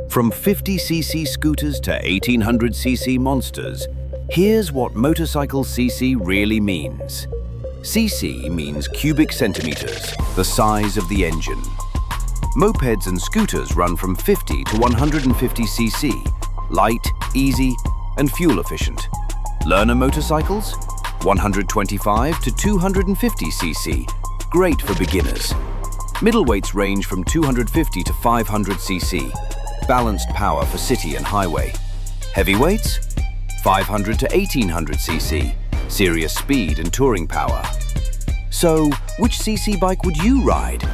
From 50cc scooters to 1800cc monsters, here's what motorcycle cc really means. Cc means cubic centimeters, the size of the engine. Mopeds and scooters run from 50 to 150cc, light, easy, and fuel efficient. Learner motorcycles? 125 to 250cc, great for beginners. Middleweights range from 250 to 500cc, balanced power for city and highway. Heavyweights? 500 to 1800cc, serious speed and touring power. So, which cc bike would you ride?